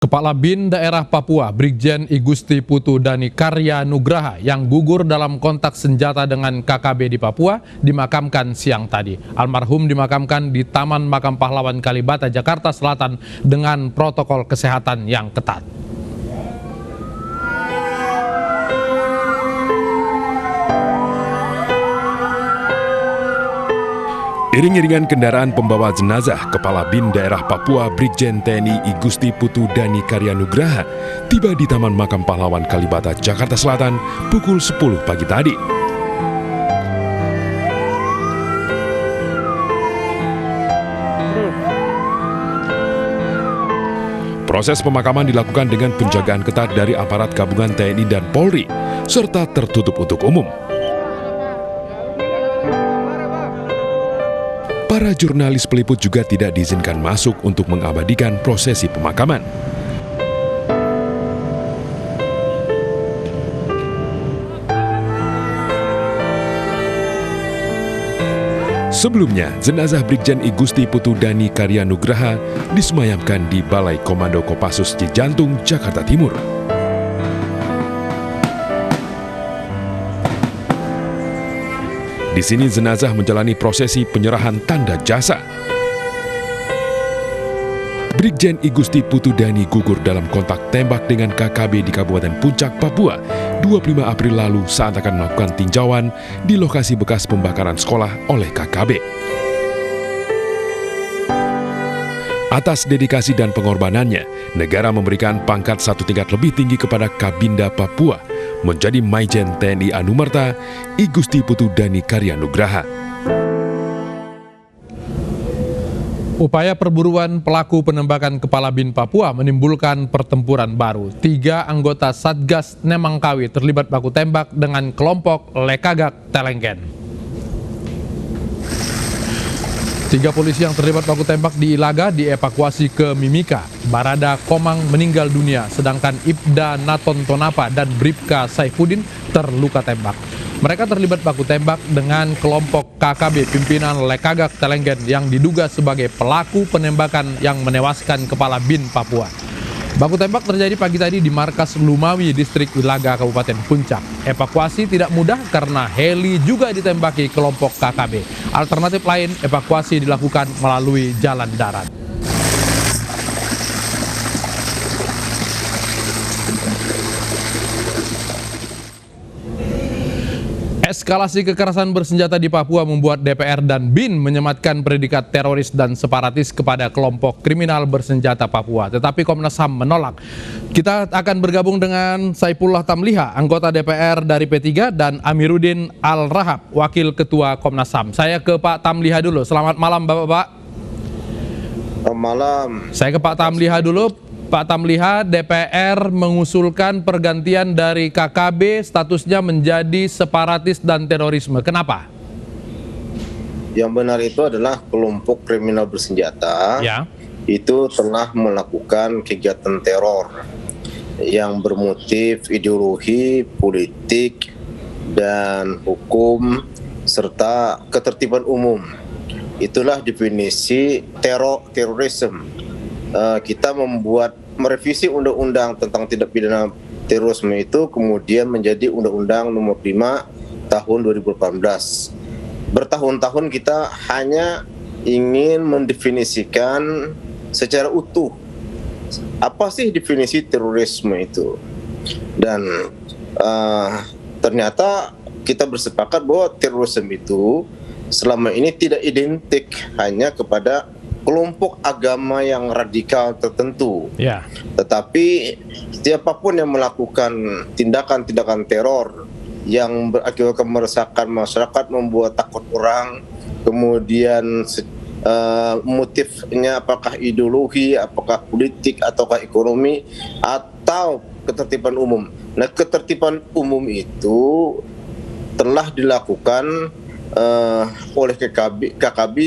Kepala BIN Daerah Papua, Brigjen Igusti Putu Dani Karya Nugraha yang gugur dalam kontak senjata dengan KKB di Papua dimakamkan siang tadi. Almarhum dimakamkan di Taman Makam Pahlawan Kalibata, Jakarta Selatan dengan protokol kesehatan yang ketat. Iring-iringan kendaraan pembawa jenazah Kepala BIN Daerah Papua Brigjen TNI Igusti Putu Dani Karya Nugraha tiba di Taman Makam Pahlawan Kalibata, Jakarta Selatan pukul 10 pagi tadi. Proses pemakaman dilakukan dengan penjagaan ketat dari aparat gabungan TNI dan Polri, serta tertutup untuk umum. Para jurnalis peliput juga tidak diizinkan masuk untuk mengabadikan prosesi pemakaman. Sebelumnya, jenazah Brigjen Igusti Putu Dani Karya Nugraha disemayamkan di Balai Komando Kopassus Cijantung, Jakarta Timur. Di sini jenazah menjalani prosesi penyerahan tanda jasa. Brigjen Igusti Putu Dani gugur dalam kontak tembak dengan KKB di Kabupaten Puncak, Papua, 25 April lalu saat akan melakukan tinjauan di lokasi bekas pembakaran sekolah oleh KKB. Atas dedikasi dan pengorbanannya, negara memberikan pangkat satu tingkat lebih tinggi kepada Kabinda Papua, menjadi Maijen TNI Anumerta Igusti Putu Dani Karya Nugraha. Upaya perburuan pelaku penembakan Kepala BIN Papua menimbulkan pertempuran baru. 3 anggota Satgas Nemangkawi terlibat baku tembak dengan kelompok Lekagak Telenggen. 3 polisi yang terlibat baku tembak di Ilaga dievakuasi ke Mimika. Barada Komang meninggal dunia, sedangkan Ibda Naton Tonapa dan Bribka Saifuddin terluka tembak. Mereka terlibat baku tembak dengan kelompok KKB pimpinan Lekagak Telenggen yang diduga sebagai pelaku penembakan yang menewaskan Kepala BIN Papua. Baku tembak terjadi pagi tadi di markas Lumawi, distrik Ilaga, Kabupaten Puncak. Evakuasi tidak mudah karena heli juga ditembaki kelompok KKB. Alternatif lain, evakuasi dilakukan melalui jalan darat. Eskalasi kekerasan bersenjata di Papua membuat DPR dan BIN menyematkan predikat teroris dan separatis kepada kelompok kriminal bersenjata Papua. Tetapi Komnas HAM menolak. Kita akan bergabung dengan Saifullah Tamliha, anggota DPR dari P3, dan Amiruddin Al-Rahab, Wakil Ketua Komnas HAM. Saya ke Pak Tamliha dulu. Selamat malam Bapak-Bapak. Selamat malam. Saya ke Pak Tamliha dulu. Pak Tamliha, DPR mengusulkan pergantian dari KKB statusnya menjadi separatis dan terorisme. Kenapa? Yang benar itu adalah kelompok kriminal bersenjata itu telah melakukan kegiatan teror yang bermotif ideologi, politik, dan hukum, serta ketertiban umum. Itulah definisi terorisme. Kita merevisi undang-undang tentang tindak pidana terorisme itu kemudian menjadi Undang-Undang Nomor 5 Tahun 2018. Bertahun-tahun kita hanya ingin mendefinisikan secara utuh apa sih definisi terorisme itu, dan ternyata kita bersepakat bahwa terorisme itu selama ini tidak identik hanya kepada kelompok agama yang radikal tertentu, tetapi siapapun yang melakukan tindakan-tindakan teror yang berakibatkan meresahkan masyarakat, membuat takut orang, kemudian motifnya apakah ideologi, apakah politik, ataukah ekonomi, atau ketertiban umum. Nah, ketertiban umum itu telah dilakukan oleh KKB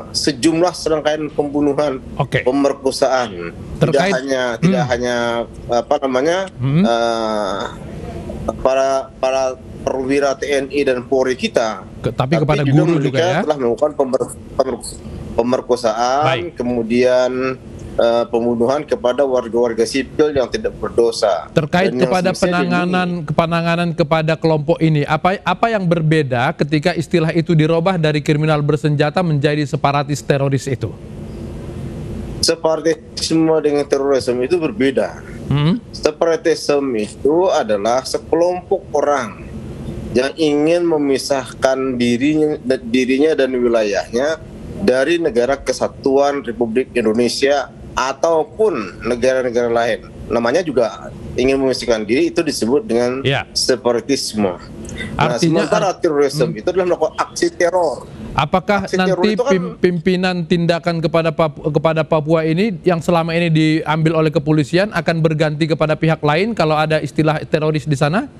sejumlah serangkaian pembunuhan, pemerkosaan, tidak hanya para perwira TNI dan Polri kita, tapi kepada guru juga ya, telah melakukan pemerkosaan, kemudian pembunuhan kepada warga-warga sipil yang tidak berdosa. Terkait kepada penanganan kepada kelompok ini, apa yang berbeda ketika istilah itu dirubah dari kriminal bersenjata menjadi separatis teroris itu? Separatisme dengan terorisme itu berbeda. Separatisme itu adalah sekelompok orang yang ingin memisahkan dirinya dan wilayahnya dari negara kesatuan Republik Indonesia ataupun negara-negara lain. Namanya juga ingin memisahkan diri, itu disebut dengan separatisme. Artinya, sementara terorisme itu adalah melakukan aksi teror. Apakah nanti pimpinan tindakan kepada Papua ini yang selama ini diambil oleh kepolisian akan berganti kepada pihak lain kalau ada istilah teroris di sana?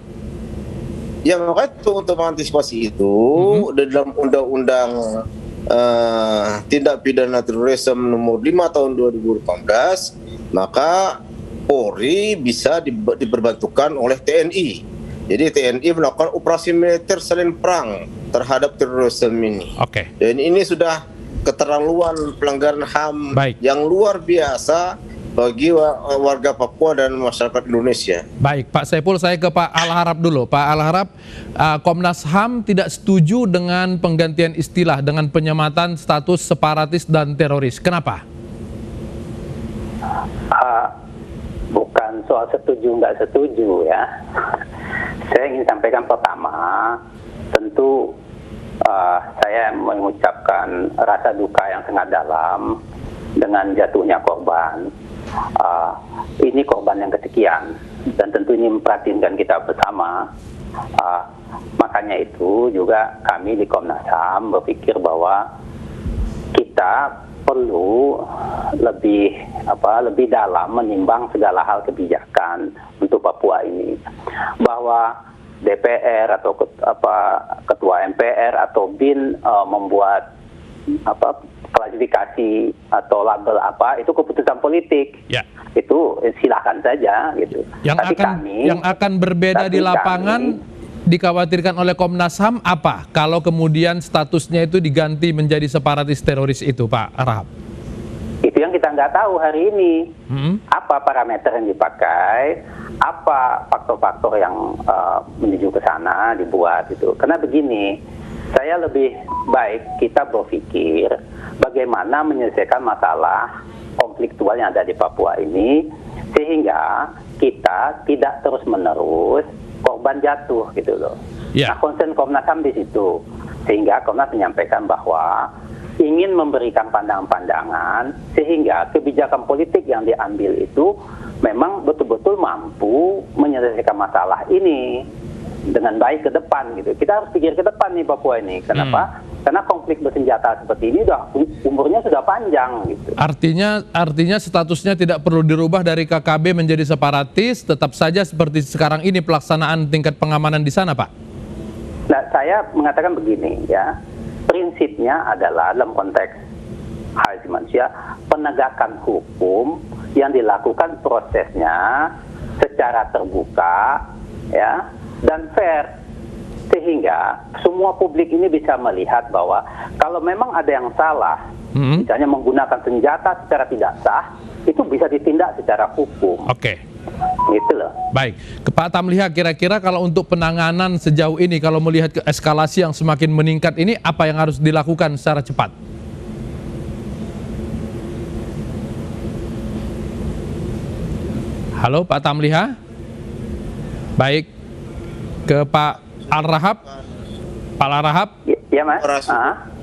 Ya, makanya untuk mengantisipasi itu di dalam Undang-Undang Tindak Pidana Terorisme nomor 5 tahun 2018, maka Polri bisa diperbantukan oleh TNI. Jadi TNI melakukan operasi militer selain perang terhadap terorisme ini. Dan ini sudah keterlaluan pelanggaran HAM yang luar biasa bagi warga Papua dan masyarakat Indonesia. Baik, Pak Saiful, saya ke Pak Al-Harap dulu. Pak Al-Harap, Komnas HAM tidak setuju dengan penggantian istilah dengan penyematan status separatis dan teroris. Kenapa? Bukan soal setuju nggak setuju ya. Saya ingin sampaikan pertama, tentu saya mengucapkan rasa duka yang sangat dalam dengan jatuhnya korban. Ini korban yang kesekian dan tentu ini memprihatinkan kita bersama. Makanya itu juga kami di Komnas HAM berpikir bahwa kita perlu lebih dalam menimbang segala hal kebijakan untuk Papua ini, bahwa DPR atau ketua MPR atau BIN membuat klasifikasi atau label itu keputusan politik. Itu silakan saja gitu. Yang akan berbeda di lapangan dikhawatirkan oleh Komnas HAM apa kalau kemudian statusnya itu diganti menjadi separatis teroris itu, Pak Rahab? Itu yang kita nggak tahu hari ini. Apa parameter yang dipakai, apa faktor-faktor yang menuju ke sana dibuat itu. Karena begini, saya lebih baik kita berpikir bagaimana menyelesaikan masalah konfliktual yang ada di Papua ini sehingga kita tidak terus-menerus korban jatuh gitu loh. Nah, concern Komnas HAM di situ, sehingga Komnas menyampaikan bahwa ingin memberikan pandangan-pandangan sehingga kebijakan politik yang diambil itu memang betul-betul mampu menyelesaikan masalah ini dengan baik ke depan gitu. Kita harus pikir ke depan nih Papua ini. Kenapa? Karena konflik bersenjata seperti ini umurnya sudah panjang gitu. Artinya statusnya tidak perlu dirubah dari KKB menjadi separatis, tetap saja seperti sekarang ini pelaksanaan tingkat pengamanan di sana, Pak. Nah, saya mengatakan begini ya. Prinsipnya adalah dalam konteks hak asasi manusia, penegakan hukum yang dilakukan prosesnya secara terbuka ya dan fair, sehingga semua publik ini bisa melihat bahwa kalau memang ada yang salah, misalnya menggunakan senjata secara tidak sah, itu bisa ditindak secara hukum. Gitu loh. Baik, ke Pak Tamliha, kira-kira kalau untuk penanganan sejauh ini, kalau melihat ke eskalasi yang semakin meningkat ini, apa yang harus dilakukan secara cepat? Halo Pak Tamliha. Baik, ke Pak Al-Rahab. Pak Al-Rahab. Ya Mas.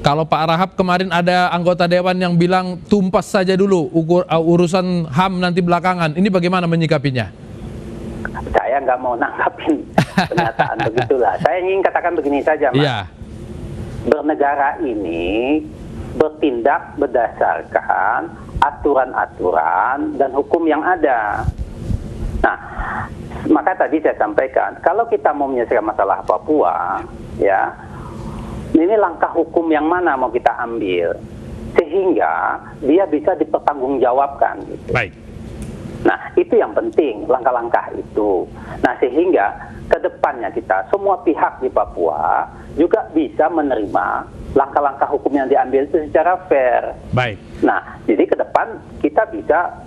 Kalau Pak Rahab kemarin ada anggota dewan yang bilang tumpas saja dulu urusan HAM nanti belakangan. Ini bagaimana menyikapinya? Saya nggak mau nanggapin pernyataan begitulah. Saya ingin katakan begini saja, Mas. Iya. Bernegara ini bertindak berdasarkan aturan-aturan dan hukum yang ada. Nah, maka tadi saya sampaikan, kalau kita mau menyelesaikan masalah Papua, ya, ini langkah hukum yang mana mau kita ambil sehingga dia bisa dipertanggungjawabkan gitu. Baik. Nah, itu yang penting, langkah-langkah itu. Nah, sehingga ke depannya kita, semua pihak di Papua juga bisa menerima langkah-langkah hukum yang diambil itu secara fair. Baik. Nah, jadi ke depan kita bisa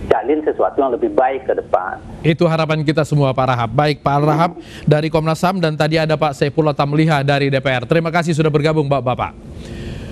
jalin sesuatu yang lebih baik ke depan. Itu harapan kita semua Pak Rahab. Baik Pak Rahab dari Komnas HAM dan tadi ada Pak Saifullah Tamliha dari DPR. Terima kasih sudah bergabung Bapak-Bapak.